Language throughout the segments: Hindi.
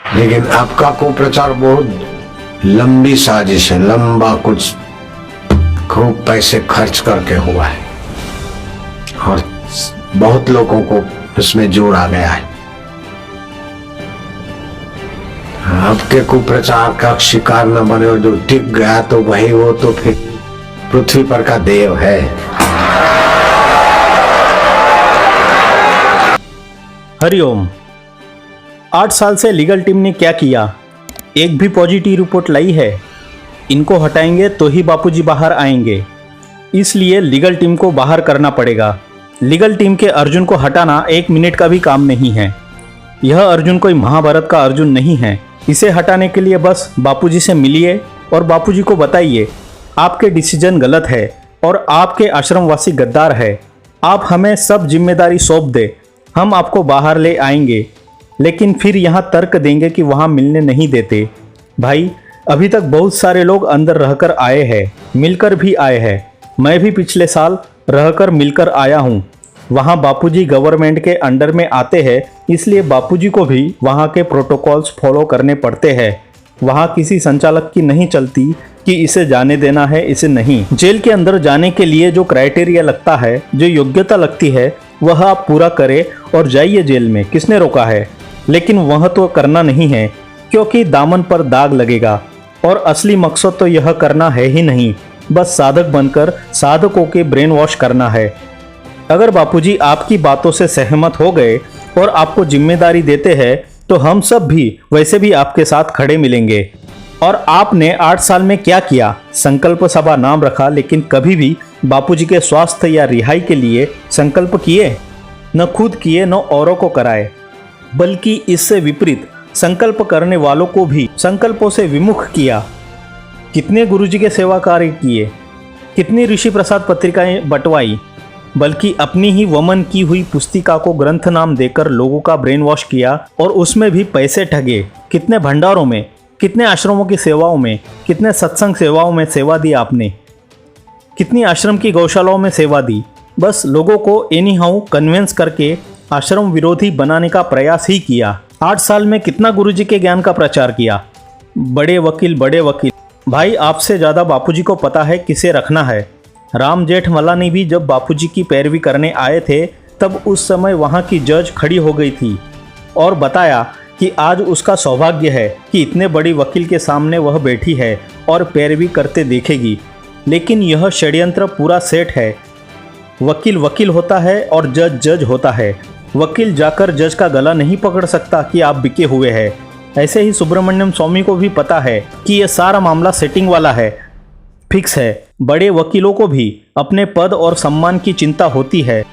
लेकिन आपका कुप्रचार बहुत लंबी साजिश है, लंबा कुछ खूब पैसे खर्च करके हुआ है और बहुत लोगों को इसमें जोड़ा गया है। आपके कुप्रचार का शिकार न बने और जो टिक गया तो वही वो तो फिर पृथ्वी पर का देव है। हरिओम। 8 साल से लीगल टीम ने क्या किया? एक भी पॉजिटिव रिपोर्ट लाई है? इनको हटाएंगे तो ही बापूजी बाहर आएंगे, इसलिए लीगल टीम को बाहर करना पड़ेगा। लीगल टीम के अर्जुन को हटाना 1 मिनट का भी काम नहीं है। यह अर्जुन कोई महाभारत का अर्जुन नहीं है। इसे हटाने के लिए बस बापूजी से मिलिए और बापूजी को बताइए आपके डिसीजन गलत है और आपके आश्रमवासी गद्दार है। आप हमें सब जिम्मेदारी सौंप दे, हम आपको बाहर ले आएंगे। लेकिन फिर यहाँ तर्क देंगे कि वहाँ मिलने नहीं देते। भाई, अभी तक बहुत सारे लोग अंदर रहकर आए हैं, मिलकर भी आए हैं। मैं भी पिछले साल रहकर मिलकर आया हूँ। वहाँ बापूजी गवर्नमेंट के अंडर में आते हैं, इसलिए बापूजी को भी वहाँ के प्रोटोकॉल्स फॉलो करने पड़ते हैं। वहाँ किसी संचालक की नहीं चलती कि इसे जाने देना है, इसे नहीं। जेल के अंदर जाने के लिए जो क्राइटेरिया लगता है, जो योग्यता लगती है, वह आप पूरा करें और जाइए जेल में। किसने रोका है? लेकिन वह तो करना नहीं है, क्योंकि दामन पर दाग लगेगा और असली मकसद तो यह करना है ही नहीं, बस साधक बनकर साधकों के ब्रेन वॉश करना है। अगर बापूजी आपकी बातों से सहमत हो गए और आपको जिम्मेदारी देते हैं तो हम सब भी वैसे भी आपके साथ खड़े मिलेंगे। और आपने 8 साल में क्या किया? संकल्प सभा नाम रखा, लेकिन कभी भी बापूजी के स्वास्थ्य या रिहाई के लिए संकल्प किए? न खुद किए न औरों को कराए, बल्कि इससे विपरीत संकल्प करने वालों को भी संकल्पों से विमुख किया। कितने गुरुजी के सेवा कार्य किए, कितनी ऋषि प्रसाद पत्रिकाएं बंटवाई, बल्कि अपनी ही वमन की हुई पुस्तिका को ग्रंथ नाम देकर लोगों का ब्रेन वॉश किया और उसमें भी पैसे ठगे। कितने भंडारों में, कितने आश्रमों की सेवाओं में, कितने सत्संग सेवाओं में सेवा दी आपने, कितनी आश्रम की गौशालाओं में सेवा दी। बस लोगों को एनी हाउ कन्विंस करके आश्रम विरोधी बनाने का प्रयास ही किया। 8 साल में कितना गुरुजी के ज्ञान का प्रचार किया। बड़े वकील। भाई, आपसे ज़्यादा बापूजी को पता है किसे रखना है। राम जेठमलानी भी जब बापूजी की पैरवी करने आए थे, तब उस समय वहाँ की जज खड़ी हो गई थी और बताया कि आज उसका सौभाग्य है कि इतने बड़ी वकील के सामने वह बैठी है और पैरवी करते देखेगी। लेकिन यह षड्यंत्र पूरा सेट है। वकील वकील होता है और जज जज होता है। वकील जाकर जज का गला नहीं पकड़ सकता कि आप बिके हुए हैं। ऐसे ही सुब्रमण्यम स्वामी को भी पता है कि यह सारा मामला सेटिंग वाला है, फिक्स है। बड़े वकीलों को भी अपने पद और सम्मान की चिंता होती है।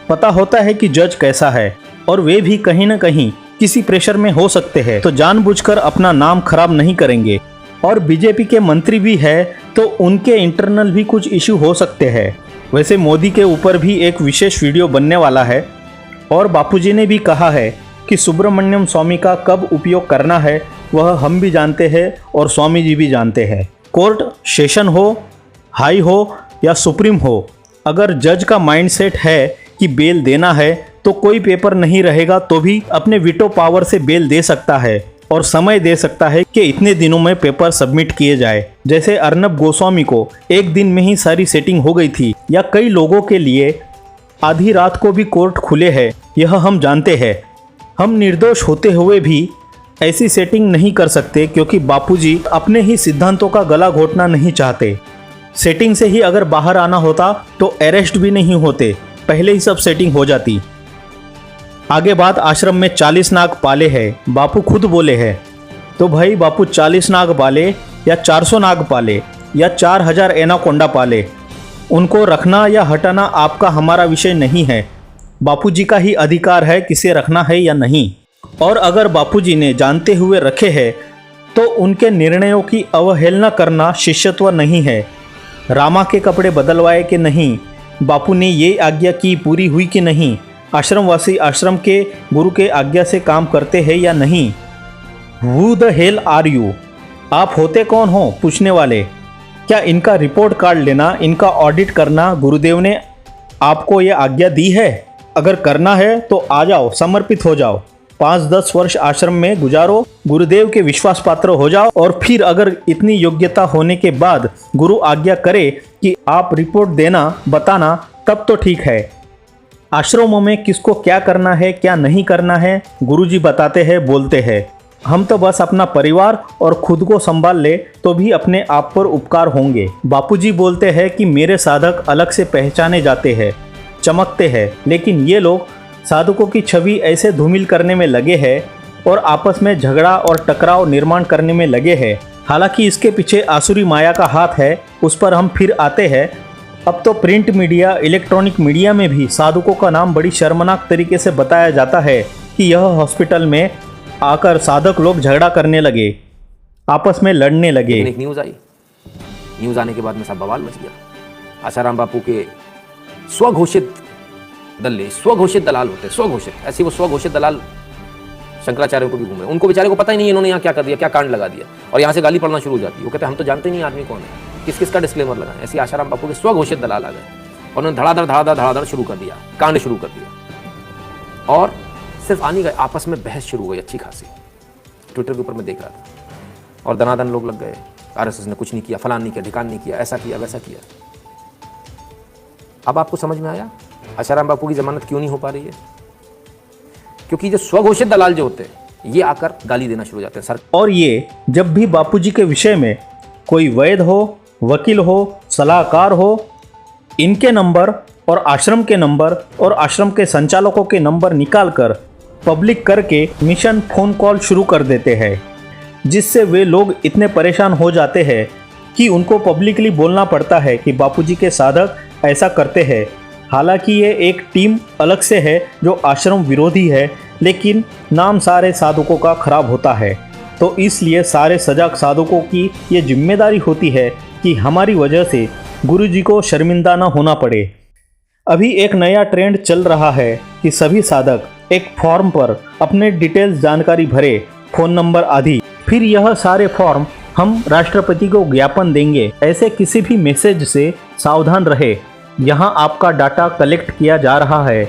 पता होता है कि जज कैसा है और वे भी कहीं न कहीं किसी प्रेशर में हो सकते हैं, तो जानबूझकर अपना नाम खराब नहीं करेंगे। और बीजेपी के मंत्री भी है तो उनके इंटरनल भी कुछ इश्यू हो सकते हैं। वैसे मोदी के ऊपर भी एक विशेष वीडियो बनने वाला है और बापूजी ने भी कहा है कि सुब्रमण्यम स्वामी का कब उपयोग करना है वह हम भी जानते हैं और स्वामी जी भी जानते हैं। कोर्ट सेशन हो, हाई हो या सुप्रीम हो, अगर जज का माइंडसेट है कि बेल देना है तो कोई पेपर नहीं रहेगा तो भी अपने वीटो पावर से बेल दे सकता है और समय दे सकता है कि इतने दिनों में पेपर सबमिट किए जाए। जैसे अर्नब गोस्वामी को 1 दिन में ही सारी सेटिंग हो गई थी, या कई लोगों के लिए आधी रात को भी कोर्ट खुले हैं, यह हम जानते हैं। हम निर्दोष होते हुए भी ऐसी सेटिंग नहीं कर सकते, क्योंकि बापूजी अपने ही सिद्धांतों का गला घोटना नहीं चाहते। सेटिंग से ही अगर बाहर आना होता तो अरेस्ट भी नहीं होते, पहले ही सब सेटिंग हो जाती। आगे बात आश्रम में 40 नाग पाले हैं, बापू खुद बोले हैं। तो भाई, बापू 40 नाग पाले या 400 नाग पाले या 4000 एनाकोंडा पाले, उनको रखना या हटाना आपका हमारा विषय नहीं है। बापूजी का ही अधिकार है किसे रखना है या नहीं। और अगर बापूजी ने जानते हुए रखे हैं तो उनके निर्णयों की अवहेलना करना शिष्यत्व नहीं है। रामा के कपड़े बदलवाए कि नहीं, बापू ने ये आज्ञा की पूरी हुई कि नहीं, आश्रमवासी आश्रम के गुरु के आज्ञा से काम करते हैं या नहीं। Who the hell are you? आप होते कौन हो पूछने वाले? क्या इनका रिपोर्ट कार्ड लेना, इनका ऑडिट करना गुरुदेव ने आपको ये आज्ञा दी है? अगर करना है तो आ जाओ, समर्पित हो जाओ। 5-10 वर्ष आश्रम में गुजारो, गुरुदेव के विश्वास पात्र हो जाओ और फिर अगर इतनी योग्यता होने के बाद गुरु आज्ञा करे कि आप रिपोर्ट देना, बताना, तब तो ठीक है। आश्रमों में किसको क्या करना है, क्या नहीं करना है, गुरुजी बताते हैं, बोलते हैं। हम तो बस अपना परिवार और खुद को संभाल ले तो भी अपने आप पर उपकार होंगे। बापूजी बोलते हैं कि मेरे साधक अलग से पहचाने जाते हैं, चमकते हैं, लेकिन ये लोग साधकों की छवि ऐसे धूमिल करने में लगे हैं और आपस में झगड़ा और टकराव निर्माण करने में लगे हैं। हालांकि इसके पीछे आसुरी माया का हाथ है, उस पर हम फिर आते हैं। अब तो प्रिंट मीडिया, इलेक्ट्रॉनिक मीडिया में भी साधकों का नाम बड़ी शर्मनाक तरीके से बताया जाता है कि यह हॉस्पिटल में आकर साधक लोग झगड़ा करने लगे, आपस में लड़ने लगे। एक न्यूज़ आई, न्यूज़ आने के बाद में सब बवाल मच गया। आसाराम बापू के स्वघोषित दल्ले, स्वघोषित दलाल होते, स्वघोषित, ऐसे वो स्वघोषित दलाल शंकराचार्य को भी घूम रहे, उनको बेचारे को पता ही नहीं इन्होंने यहाँ क्या कर दिया, क्या कांड लगा दिया, और यहाँ से गाली पड़ना शुरू हो जाती है। वो कहते हैं हम तो जानते नहीं आदमी कौन है, किस किस का डिस्क्लेमर लगाएं। ऐसे आसाराम बापू के स्वघोषित दलाल आ गए और उन्होंने धड़ाधड़ शुरू कर दिया, कांड शुरू कर दिया। और सिर्फ आनी गए, आपस में बहस शुरू हो गई अच्छी खासी। ट्विटर के ऊपर मैं देख रहा था और दनादन लोग लग गए, आरएसएस ने कुछ नहीं किया, फलान नहीं किया, ढिकान नहीं किया, ऐसा किया, वैसा किया। अब आपको समझ में आया आसाराम बापू की जमानत क्यों नहीं हो पा रही है? क्योंकि जो स्वघोषित दलाल जो होते हैं ये आकर गाली देना शुरू हो जाते हैं सर। और ये जब भी बापूजी के विषय में कोई वैद्य हो, वकील हो, सलाहकार हो, इनके नंबर और आश्रम के नंबर और आश्रम के संचालकों के नंबर निकालकर पब्लिक करके मिशन फ़ोन कॉल शुरू कर देते हैं, जिससे वे लोग इतने परेशान हो जाते हैं कि उनको पब्लिकली बोलना पड़ता है कि बापूजी के साधक ऐसा करते हैं। हालांकि ये एक टीम अलग से है जो आश्रम विरोधी है, लेकिन नाम सारे साधकों का खराब होता है। तो इसलिए सारे सजग साधकों की ये जिम्मेदारी होती है कि हमारी वजह से गुरुजी को शर्मिंदा न होना पड़े। अभी एक नया ट्रेंड चल रहा है कि सभी साधक एक फॉर्म पर अपने डिटेल्स जानकारी भरे, फ़ोन नंबर आदि, फिर यह सारे फॉर्म हम राष्ट्रपति को ज्ञापन देंगे। ऐसे किसी भी मैसेज से सावधान रहे। यहाँ आपका डाटा कलेक्ट किया जा रहा है,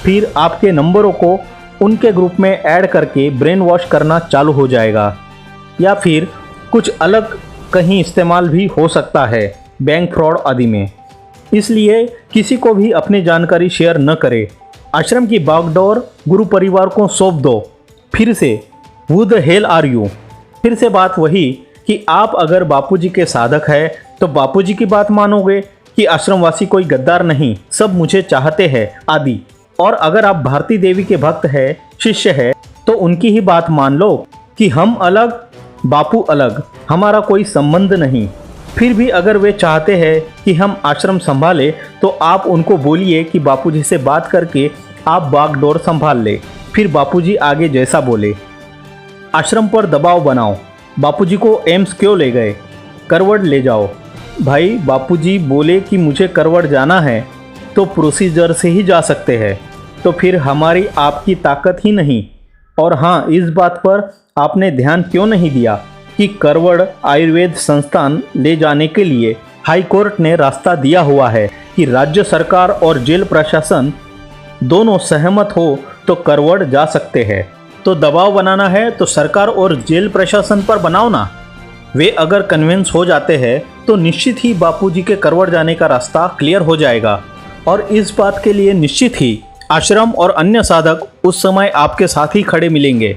फिर आपके नंबरों को उनके ग्रुप में ऐड करके ब्रेन वॉश करना चालू हो जाएगा, या फिर कुछ अलग कहीं इस्तेमाल भी हो सकता है, बैंक फ्रॉड आदि में। इसलिए किसी को भी अपनी जानकारी शेयर न करें। आश्रम की बागडोर गुरु परिवार को सौंप दो। फिर से who the hell are you? फिर से बात वही कि आप अगर बापूजी के साधक हैं तो बापूजी की बात मानोगे कि आश्रमवासी कोई गद्दार नहीं, सब मुझे चाहते हैं आदि। और अगर आप भारती देवी के भक्त हैं, शिष्य हैं, तो उनकी ही बात मान लो कि हम अलग, बापू अलग, हमारा कोई संबंध नहीं। फिर भी अगर वे चाहते हैं कि हम आश्रम संभाले तो आप उनको बोलिए कि बापूजी से बात करके आप बागडोर संभाल ले, फिर बापूजी आगे जैसा बोले। आश्रम पर दबाव बनाओ। बापूजी को एम्स क्यों ले गए? करवट ले जाओ। भाई बापूजी बोले कि मुझे करवट जाना है तो प्रोसीजर से ही जा सकते हैं, तो फिर हमारी आपकी ताकत ही नहीं। और हाँ, इस बात पर आपने ध्यान क्यों नहीं दिया कि करवड़ आयुर्वेद संस्थान ले जाने के लिए हाई कोर्ट ने रास्ता दिया हुआ है कि राज्य सरकार और जेल प्रशासन दोनों सहमत हो तो करवड़ जा सकते हैं। तो दबाव बनाना है तो सरकार और जेल प्रशासन पर बनाओ ना। वे अगर कन्विंस हो जाते हैं तो निश्चित ही बापूजी के करवड़ जाने का रास्ता क्लियर हो जाएगा। और इस बात के लिए निश्चित ही आश्रम और अन्य साधक उस समय आपके साथ ही खड़े मिलेंगे।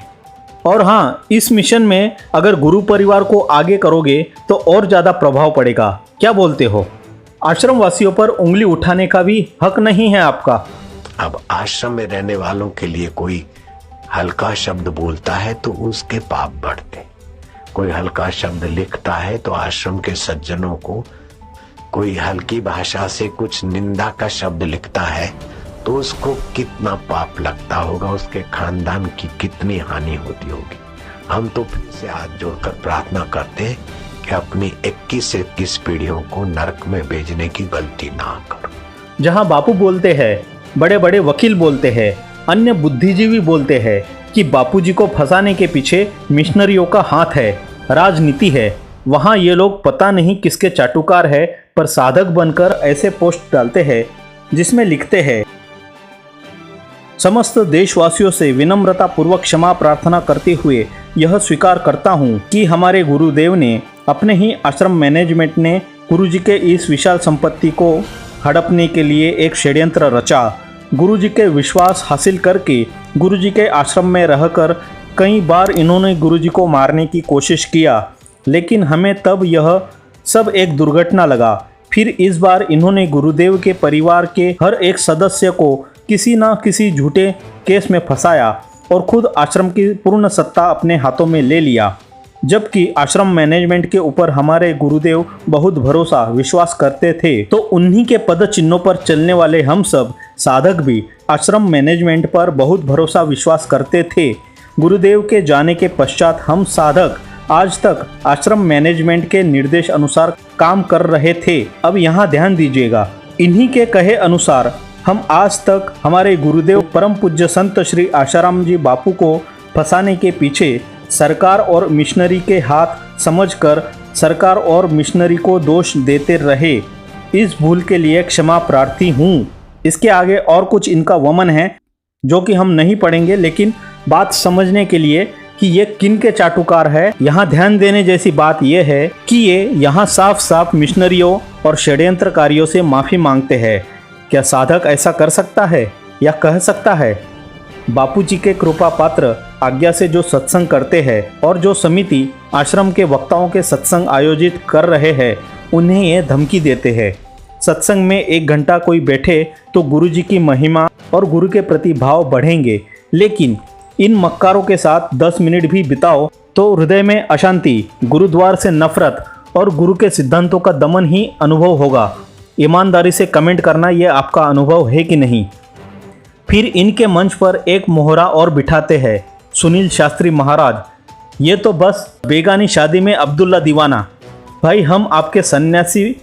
और हाँ, इस मिशन में अगर गुरु परिवार को आगे करोगे तो और ज़्यादा प्रभाव पड़ेगा। क्या बोलते हो? आश्रम वासियों पर उंगली उठाने का भी हक नहीं है आपका। अब आश्रम में रहने वालों के लिए कोई हल्का शब्द बोलता है तो उसके पाप बढ़ते, कोई हल्का शब्द लिखता है तो आश्रम के सज्जनों को, कोई हल्की भाषा से कुछ निंदा का शब्द लिखता है तो उसको कितना पाप लगता होगा, उसके खानदान की कितनी हानि होती होगी। हम तो फिर से हाथ जोड़कर प्रार्थना करते हैं कि अपनी 21 से 21 पीढ़ियों को नरक में भेजने की गलती ना करो। जहाँ बापू बोलते हैं, बड़े बड़े वकील बोलते हैं, अन्य बुद्धिजीवी बोलते हैं कि बापूजी को फंसाने के पीछे मिशनरियों का हाथ है, राजनीति है, वहाँ ये लोग पता नहीं किसके चाटुकार है, पर साधक बनकर ऐसे पोस्ट डालते हैं जिसमें लिखते हैं समस्त देशवासियों से विनम्रता पूर्वक क्षमा प्रार्थना करते हुए यह स्वीकार करता हूँ कि हमारे गुरुदेव ने अपने ही आश्रम मैनेजमेंट ने गुरुजी के इस विशाल संपत्ति को हड़पने के लिए एक षड्यंत्र रचा। गुरुजी के विश्वास हासिल करके गुरुजी के आश्रम में रहकर कई बार इन्होंने गुरुजी को मारने की कोशिश किया, लेकिन हमें तब यह सब एक दुर्घटना लगा। फिर इस बार इन्होंने गुरुदेव के परिवार के हर एक सदस्य को किसी न किसी झूठे केस में फंसाया और खुद आश्रम की पूर्ण सत्ता अपने हाथों में ले लिया। जबकि आश्रम मैनेजमेंट के ऊपर हमारे गुरुदेव बहुत भरोसा विश्वास करते थे, तो उन्हीं के पद चिन्हों पर चलने वाले हम सब साधक भी आश्रम मैनेजमेंट पर बहुत भरोसा विश्वास करते थे। गुरुदेव के जाने के पश्चात हम साधक आज तक आश्रम मैनेजमेंट के निर्देश अनुसार काम कर रहे थे। अब यहाँ ध्यान दीजिएगा, इन्हीं के कहे अनुसार हम आज तक हमारे गुरुदेव परम पूज्य संत श्री आशाराम जी बापू को फंसाने के पीछे सरकार और मिशनरी के हाथ समझकर सरकार और मिशनरी को दोष देते रहे। इस भूल के लिए क्षमा प्रार्थी हूँ। इसके आगे और कुछ इनका वमन है जो कि हम नहीं पढ़ेंगे, लेकिन बात समझने के लिए कि ये किन के चाटुकार है, यहाँ ध्यान देने जैसी बात यह है कि ये यहाँ साफ साफ मिशनरियों और षड्यंत्रकारियों से माफ़ी मांगते हैं। क्या साधक ऐसा कर सकता है या कह सकता है? बापूजी के कृपा पात्र आज्ञा से जो सत्संग करते हैं और जो समिति आश्रम के वक्ताओं के सत्संग आयोजित कर रहे हैं, उन्हें ये धमकी देते हैं। सत्संग में 1 घंटा कोई बैठे तो गुरुजी की महिमा और गुरु के प्रति भाव बढ़ेंगे, लेकिन इन मक्कारों के साथ 10 मिनट भी बिताओ तो हृदय में अशांति, गुरुद्वार से नफरत और गुरु के सिद्धांतों का दमन ही अनुभव होगा। ईमानदारी से कमेंट करना, ये आपका अनुभव है कि नहीं। फिर इनके मंच पर एक मोहरा और बिठाते हैं, सुनील शास्त्री महाराज। ये तो बस बेगानी शादी में अब्दुल्ला दीवाना। भाई, हम आपके सन्यासी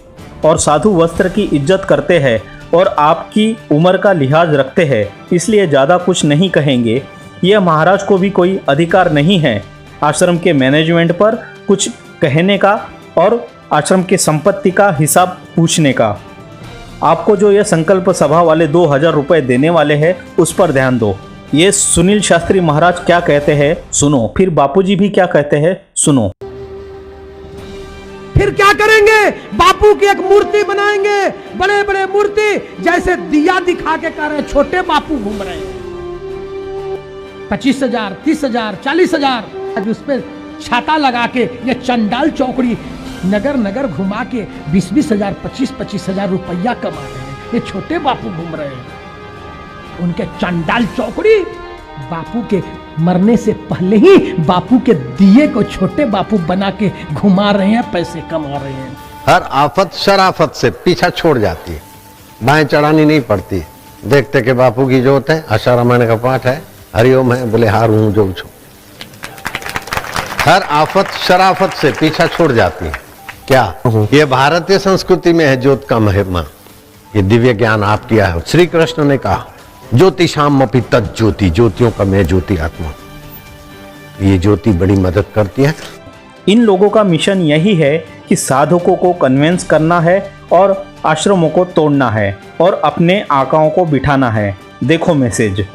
और साधु वस्त्र की इज्जत करते हैं और आपकी उम्र का लिहाज रखते हैं, इसलिए ज़्यादा कुछ नहीं कहेंगे। यह महाराज को भी कोई अधिकार नहीं है आश्रम के मैनेजमेंट पर कुछ कहने का और आश्रम की संपत्ति का हिसाब पूछने का। आपको जो ये संकल्प सभा वाले 2000 रुपये देने वाले हैं, उस पर ध्यान दो। ये सुनील शास्त्री महाराज क्या कहते हैं सुनो, फिर बापूजी भी क्या कहते हैं सुनो। फिर क्या करेंगे? बापू की एक मूर्ति बनाएंगे, बड़े बड़े मूर्ति, जैसे दिया दिखा के कह रहे हैं छोटे बापू घूम रहे हैं। 25,000, 30,000, 40,000 आज उस पर छाता लगा के ये चंडाल चौकड़ी नगर नगर घुमा के 20,000, 25,000 रुपया कमा रहे हैं। ये छोटे बापू घूम रहे हैं, उनके चंडाल चौकड़ी बापू के मरने से पहले ही बापू के दिए को छोटे बापू बना के घुमा रहे हैं, पैसे कमा रहे हैं। हर आफत शराफत से पीछा छोड़ जाती है, बाएं चढ़ानी नहीं पड़ती। देखते कि बापू की जोत है, आशा रामायण का पाठ है, हरिओम है, बोले हार हूं जो छो। हर आफत शराफत से पीछा छोड़ जाती है। क्या ये भारतीय संस्कृति में है ज्योत का महिमा? ये दिव्य ज्ञान आप किया है। श्री कृष्ण ने कहा ज्योतिषाम अपि तत् ज्योति, ज्योतियों का मैं ज्योति आत्मा। ये ज्योति बड़ी मदद करती है। इन लोगों का मिशन यही है कि साधकों को कन्विंस करना है और आश्रमों को तोड़ना है और अपने आकाओं को बिठाना है। देखो मैसेज।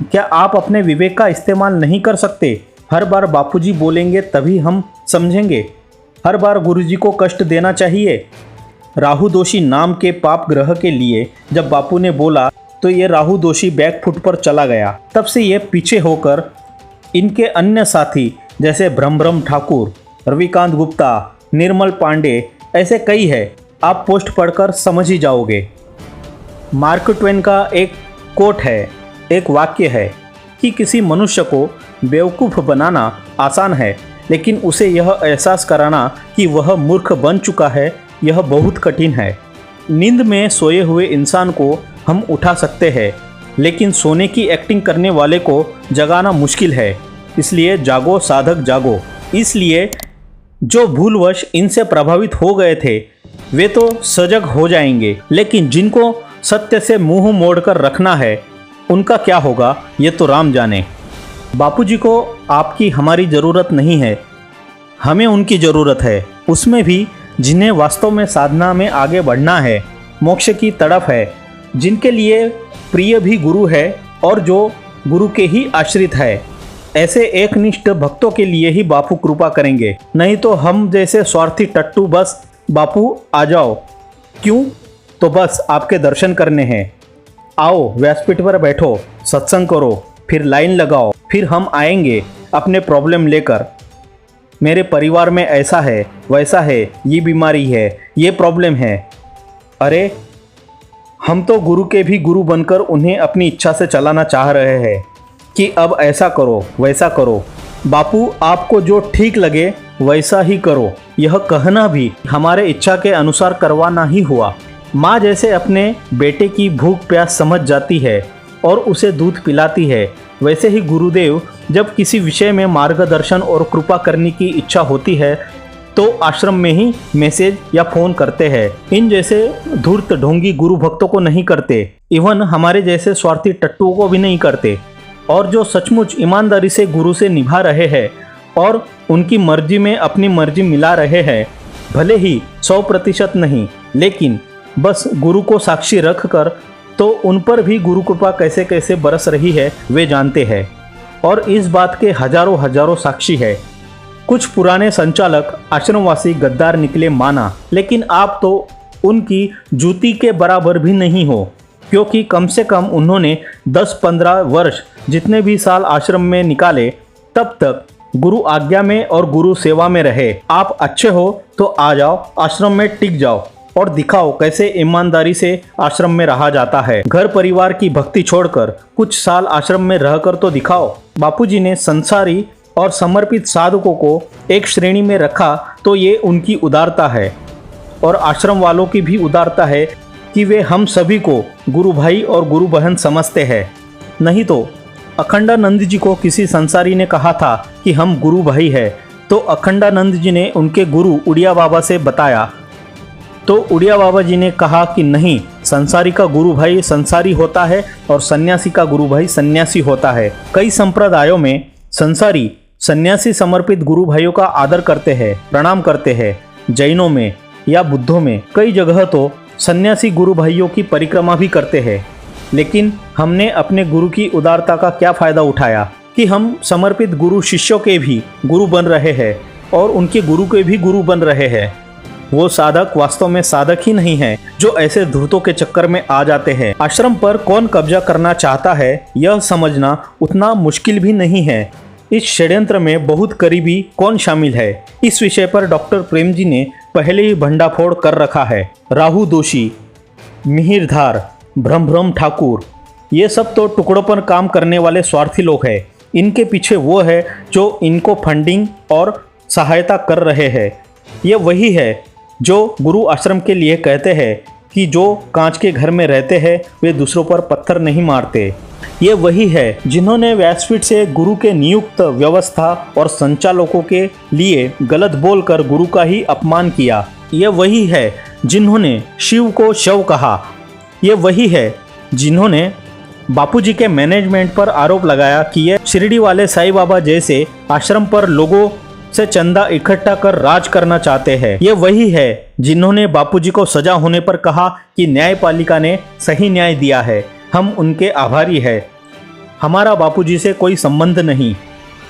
क्या आप अपने विवेक का इस्तेमाल नहीं कर सकते? हर बार बापूजी बोलेंगे तभी हम समझेंगे, हर बार गुरुजी को कष्ट देना चाहिए। राहु दोषी नाम के पाप ग्रह के लिए जब बापू ने बोला तो ये राहु दोषी बैकफुट पर चला गया। तब से ये पीछे होकर इनके अन्य साथी जैसे ब्रह्म ठाकुर, रविकांत गुप्ता, निर्मल पांडे, ऐसे कई है। आप पोस्ट पढ़कर समझ ही जाओगे। मार्क ट्वेन का एक कोट है, एक वाक्य है कि किसी मनुष्य को बेवकूफ़ बनाना आसान है लेकिन उसे यह एहसास कराना कि वह मूर्ख बन चुका है, यह बहुत कठिन है। नींद में सोए हुए इंसान को हम उठा सकते हैं, लेकिन सोने की एक्टिंग करने वाले को जगाना मुश्किल है। इसलिए जागो साधक जागो। इसलिए जो भूलवश इनसे प्रभावित हो गए थे वे तो सजग हो जाएंगे, लेकिन जिनको सत्य से मुंह मोड़कर रखना है उनका क्या होगा ये तो राम जाने। बापूजी को आपकी हमारी ज़रूरत नहीं है, हमें उनकी ज़रूरत है। उसमें भी जिन्हें वास्तव में साधना में आगे बढ़ना है, मोक्ष की तड़प है, जिनके लिए प्रिय भी गुरु है और जो गुरु के ही आश्रित है। ऐसे एकनिष्ठ भक्तों के लिए ही बापू कृपा करेंगे, नहीं तो हम जैसे स्वार्थी टट्टू बस बापू आ जाओ, क्यों तो बस आपके दर्शन करने हैं। आओ व्यासपीठ पर बैठो, सत्संग करो, फिर लाइन लगाओ, फिर हम आएंगे अपने प्रॉब्लम लेकर। मेरे परिवार में ऐसा है, वैसा है, ये बीमारी है, ये प्रॉब्लम है। अरे हम तो गुरु के भी गुरु बनकर उन्हें अपनी इच्छा से चलाना चाह रहे हैं कि अब ऐसा करो, वैसा करो। बापू आपको जो ठीक लगे वैसा ही करो, यह कहना भी हमारे इच्छा के अनुसार करवाना ही हुआ। माँ जैसे अपने बेटे की भूख प्यास समझ जाती है और उसे दूध पिलाती है, वैसे ही गुरुदेव जब किसी विषय में मार्गदर्शन और कृपा करने की इच्छा होती है तो आश्रम में ही मैसेज या फ़ोन करते हैं। इन जैसे धूर्त ढोंगी गुरु भक्तों को नहीं करते, इवन हमारे जैसे स्वार्थी टट्टुओं को भी नहीं करते। और जो सचमुच ईमानदारी से गुरु से निभा रहे हैं और उनकी मर्जी में अपनी मर्जी मिला रहे हैं, भले ही 100% नहीं, लेकिन बस गुरु को साक्षी रख कर तो उन पर भी गुरु कृपा कैसे कैसे बरस रही है वे जानते हैं। और इस बात के हजारों हजारों साक्षी है। कुछ पुराने संचालक आश्रमवासी गद्दार निकले माना, लेकिन आप तो उनकी जूती के बराबर भी नहीं हो, क्योंकि कम से कम उन्होंने 10-15 वर्ष जितने भी साल आश्रम में निकाले तब तक गुरु आज्ञा में और गुरु सेवा में रहे। आप अच्छे हो तो आ जाओ, आश्रम में टिक जाओ और दिखाओ कैसे ईमानदारी से आश्रम में रहा जाता है। घर परिवार की भक्ति छोड़कर कुछ साल आश्रम में रहकर तो दिखाओ। बापूजी ने संसारी और समर्पित साधकों को एक श्रेणी में रखा तो ये उनकी उदारता है, और आश्रम वालों की भी उदारता है कि वे हम सभी को गुरु भाई और गुरु बहन समझते हैं। नहीं तो अखंडानंद जी को किसी संसारी ने कहा था कि हम गुरु भाई है, तो अखंडानंद जी ने उनके गुरु उड़िया बाबा से बताया, तो उड़िया बाबा जी ने कहा कि नहीं, संसारी का गुरु भाई संसारी होता है और सन्यासी का गुरु भाई सन्यासी होता है। कई संप्रदायों में संसारी सन्यासी समर्पित गुरु भाइयों का आदर करते हैं, प्रणाम करते हैं। जैनों में या बुद्धों में कई जगह तो सन्यासी गुरु भाइयों की परिक्रमा भी करते हैं। लेकिन हमने अपने गुरु की उदारता का क्या फ़ायदा उठाया कि हम समर्पित गुरु शिष्यों के भी गुरु बन रहे हैं और उनके गुरु के भी गुरु बन रहे हैं। वो साधक वास्तव में साधक ही नहीं है जो ऐसे धूर्तों के चक्कर में आ जाते हैं। आश्रम पर कौन कब्जा करना चाहता है यह समझना उतना मुश्किल भी नहीं है। इस षड्यंत्र में बहुत करीबी कौन शामिल है, इस विषय पर डॉक्टर प्रेम जी ने पहले ही भंडाफोड़ कर रखा है। राहु दोषी, मिहिरधार, भ्रम ठाकुर, ये सब तो टुकड़ों पर काम करने वाले स्वार्थी लोग हैं। इनके पीछे वो है जो इनको फंडिंग और सहायता कर रहे हैं। ये वही है जो गुरु आश्रम के लिए कहते हैं कि जो कांच के घर में रहते हैं वे दूसरों पर पत्थर नहीं मारते। ये वही है जिन्होंने व्यासपीठ से गुरु के नियुक्त व्यवस्था और संचालकों के लिए गलत बोलकर गुरु का ही अपमान किया। ये वही है जिन्होंने शिव को शव कहा। ये वही है जिन्होंने बापूजी के मैनेजमेंट पर आरोप लगाया कि ये शिरडी वाले साईं बाबा जैसे आश्रम पर लोगों से चंदा इकट्ठा कर राज करना चाहते हैं। ये वही है जिन्होंने बापूजी को सजा होने पर कहा कि न्यायपालिका ने सही न्याय दिया है, हम उनके आभारी हैं। हमारा बापूजी से कोई संबंध नहीं।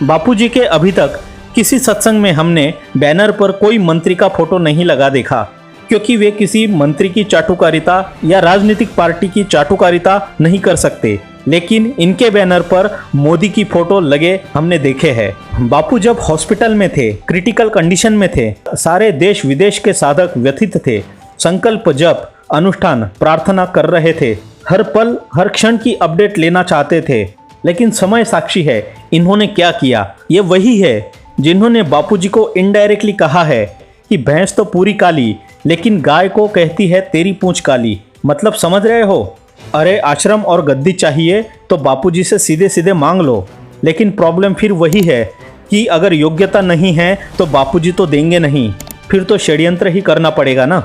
बापूजी के अभी तक किसी सत्संग में हमने बैनर पर कोई मंत्री का फोटो नहीं लगा देखा, क्योंकि वे किसी मंत्री की चाटुकारिता या राजनीतिक पार्टी की चाटुकारिता नहीं कर सकते। लेकिन इनके बैनर पर मोदी की फोटो लगे हमने देखे हैं। बापू जब हॉस्पिटल में थे, क्रिटिकल कंडीशन में थे, सारे देश विदेश के साधक व्यथित थे। संकल्प जप, अनुष्ठान, प्रार्थना कर रहे थे। हर पल हर क्षण की अपडेट लेना चाहते थे। लेकिन समय साक्षी है इन्होंने क्या किया। ये वही है जिन्होंने बापूजी को इनडायरेक्टली कहा है कि भैंस तो पूरी काली लेकिन गाय को कहती है तेरी पूंछ काली। मतलब समझ रहे हो? अरे आश्रम और गद्दी चाहिए तो बापूजी से सीधे सीधे मांग लो, लेकिन प्रॉब्लम फिर वही है कि अगर योग्यता नहीं है तो बापूजी तो देंगे नहीं, फिर तो षड्यंत्र ही करना पड़ेगा ना।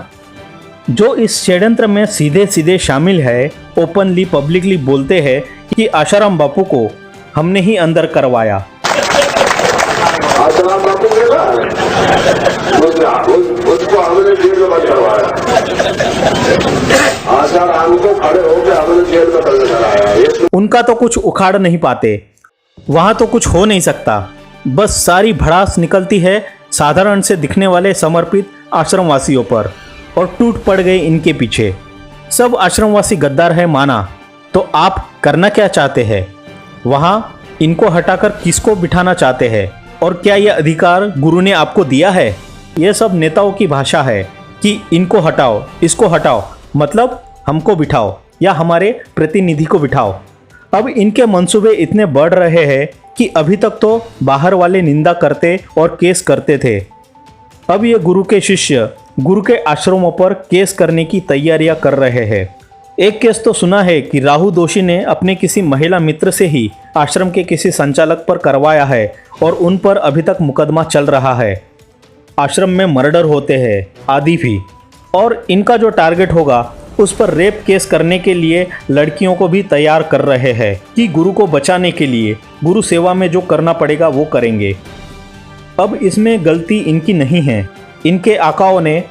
जो इस षड्यंत्र में सीधे सीधे शामिल है, ओपनली पब्लिकली बोलते हैं कि आशाराम बापू को हमने ही अंदर करवाया। आशाराम बापू के ना उसको हमने जेल में बंद करवाया। आशाराम को खड़े होकर हमने जेल में बंद कराया। उनका तो कुछ उखाड़ नहीं पाते, वहां तो कुछ हो नहीं सकता। बस सारी भड़ास निकलती है साधारण से दिखने वाले समर्पित आश्रमवासियों पर और टूट पड़ गए इनके पीछे। सब आश्रमवासी गद्दार है माना, तो आप करना क्या चाहते हैं? वहां इनको हटाकर किसको बिठाना चाहते हैं? और क्या यह अधिकार गुरु ने आपको दिया है? यह सब नेताओं की भाषा है कि इनको हटाओ, इसको हटाओ, मतलब हमको बिठाओ या हमारे प्रतिनिधि को बिठाओ। अब इनके मंसूबे इतने बढ़ रहे हैं कि अभी तक तो बाहर वाले निंदा करते और केस करते थे, अब ये गुरु के शिष्य गुरु के आश्रमों पर केस करने की तैयारियां कर रहे हैं। एक केस तो सुना है कि राहु दोषी ने अपने किसी महिला मित्र से ही आश्रम के किसी संचालक पर करवाया है और उन पर अभी तक मुकदमा चल रहा है। आश्रम में मर्डर होते हैं आदि भी, और इनका जो टारगेट होगा उस पर रेप केस करने के लिए लड़कियों को भी तैयार कर रहे हैं कि गुरु को बचाने के लिए गुरु सेवा में जो करना पड़ेगा वो करेंगे। अब इसमें गलती इनकी नहीं है, इनके आकाओं ने,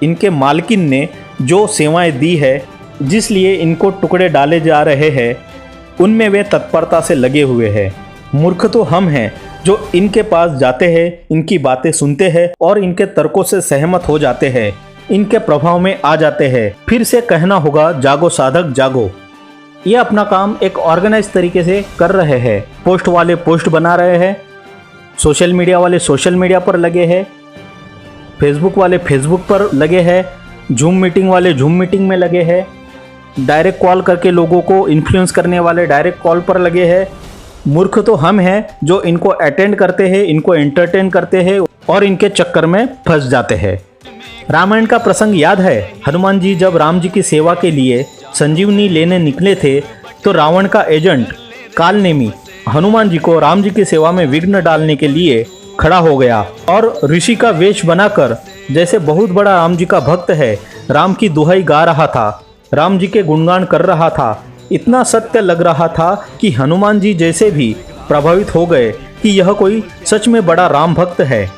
इनके मालकिन ने जो सेवाएं दी है, जिसलिए इनको टुकड़े डाले जा रहे हैं, उनमें वे तत्परता से लगे हुए हैं। मूर्ख तो हम हैं जो इनके पास जाते हैं, इनकी बातें सुनते हैं और इनके तर्कों से सहमत हो जाते हैं, इनके प्रभाव में आ जाते हैं। फिर से कहना होगा जागो साधक जागो। ये अपना काम एक ऑर्गेनाइज तरीके से कर रहे हैं। पोस्ट वाले पोस्ट बना रहे हैं, सोशल मीडिया वाले सोशल मीडिया पर लगे हैं, फेसबुक वाले फेसबुक पर लगे हैं, जूम मीटिंग वाले जूम मीटिंग में लगे हैं, डायरेक्ट कॉल करके लोगों को इन्फ्लुएंस करने वाले डायरेक्ट कॉल पर लगे हैं। मूर्ख तो हम हैं जो इनको अटेंड करते हैं, इनको एंटरटेन करते हैं और इनके चक्कर में फंस जाते हैं। रामायण का प्रसंग याद है? हनुमान जी जब राम जी की सेवा के लिए संजीवनी लेने निकले थे तो रावण का एजेंट कालनेमी हनुमान जी को राम जी की सेवा में विघ्न डालने के लिए खड़ा हो गया और ऋषि का वेश बनाकर जैसे बहुत बड़ा राम जी का भक्त है, राम की दुहाई गा रहा था, राम जी के गुणगान कर रहा था। इतना सत्य लग रहा था कि हनुमान जी जैसे भी प्रभावित हो गए कि यह कोई सच में बड़ा राम भक्त है।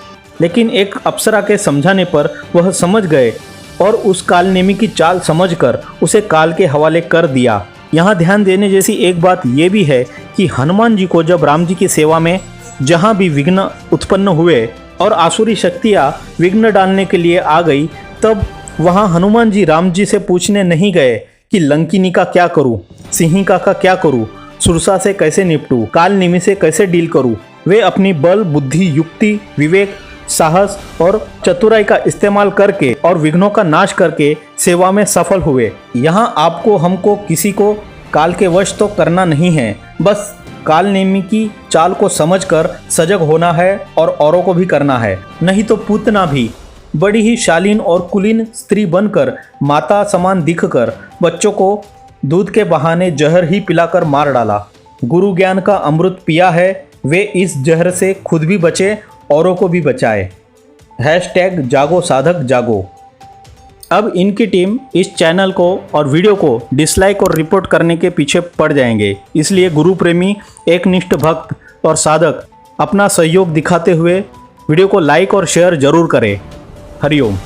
लेकिन एक अप्सरा के समझाने पर वह समझ गए और उस कालनेमी की चाल समझकर उसे काल के हवाले कर दिया। यहाँ ध्यान देने जैसी एक बात यह भी है कि हनुमान जी को जब राम जी की सेवा में जहाँ भी विघ्न उत्पन्न हुए और आसुरी शक्तियाँ विघ्न डालने के लिए आ गई, तब वहाँ हनुमान जी राम जी से पूछने नहीं गए कि लंकिनी का क्या करूँ, सिंहिका का क्या करूँ, सुरसा से कैसे निपटूँ, कालनेमी से कैसे डील करूँ। वे अपनी बल, बुद्धि, युक्ति, विवेक, साहस और चतुराई का इस्तेमाल करके और विघ्नों का नाश करके सेवा में सफल हुए। यहाँ आपको हमको किसी को काल के वश तो करना नहीं है, बस कालनेमी की चाल को समझकर सजग होना है और औरों को भी करना है। नहीं तो पूतना भी बड़ी ही शालीन और कुलीन स्त्री बनकर माता समान दिखकर बच्चों को दूध के बहाने जहर ही पिलाकर मार डाला। गुरु ज्ञान का अमृत पिया है, वे इस जहर से खुद भी बचे, औरों को भी बचाए। #जागो साधक जागो। अब इनकी टीम इस चैनल को और वीडियो को डिसलाइक और रिपोर्ट करने के पीछे पड़ जाएंगे। इसलिए गुरु प्रेमी, एकनिष्ठ भक्त और साधक अपना सहयोग दिखाते हुए वीडियो को लाइक और शेयर जरूर करें। हरिओम।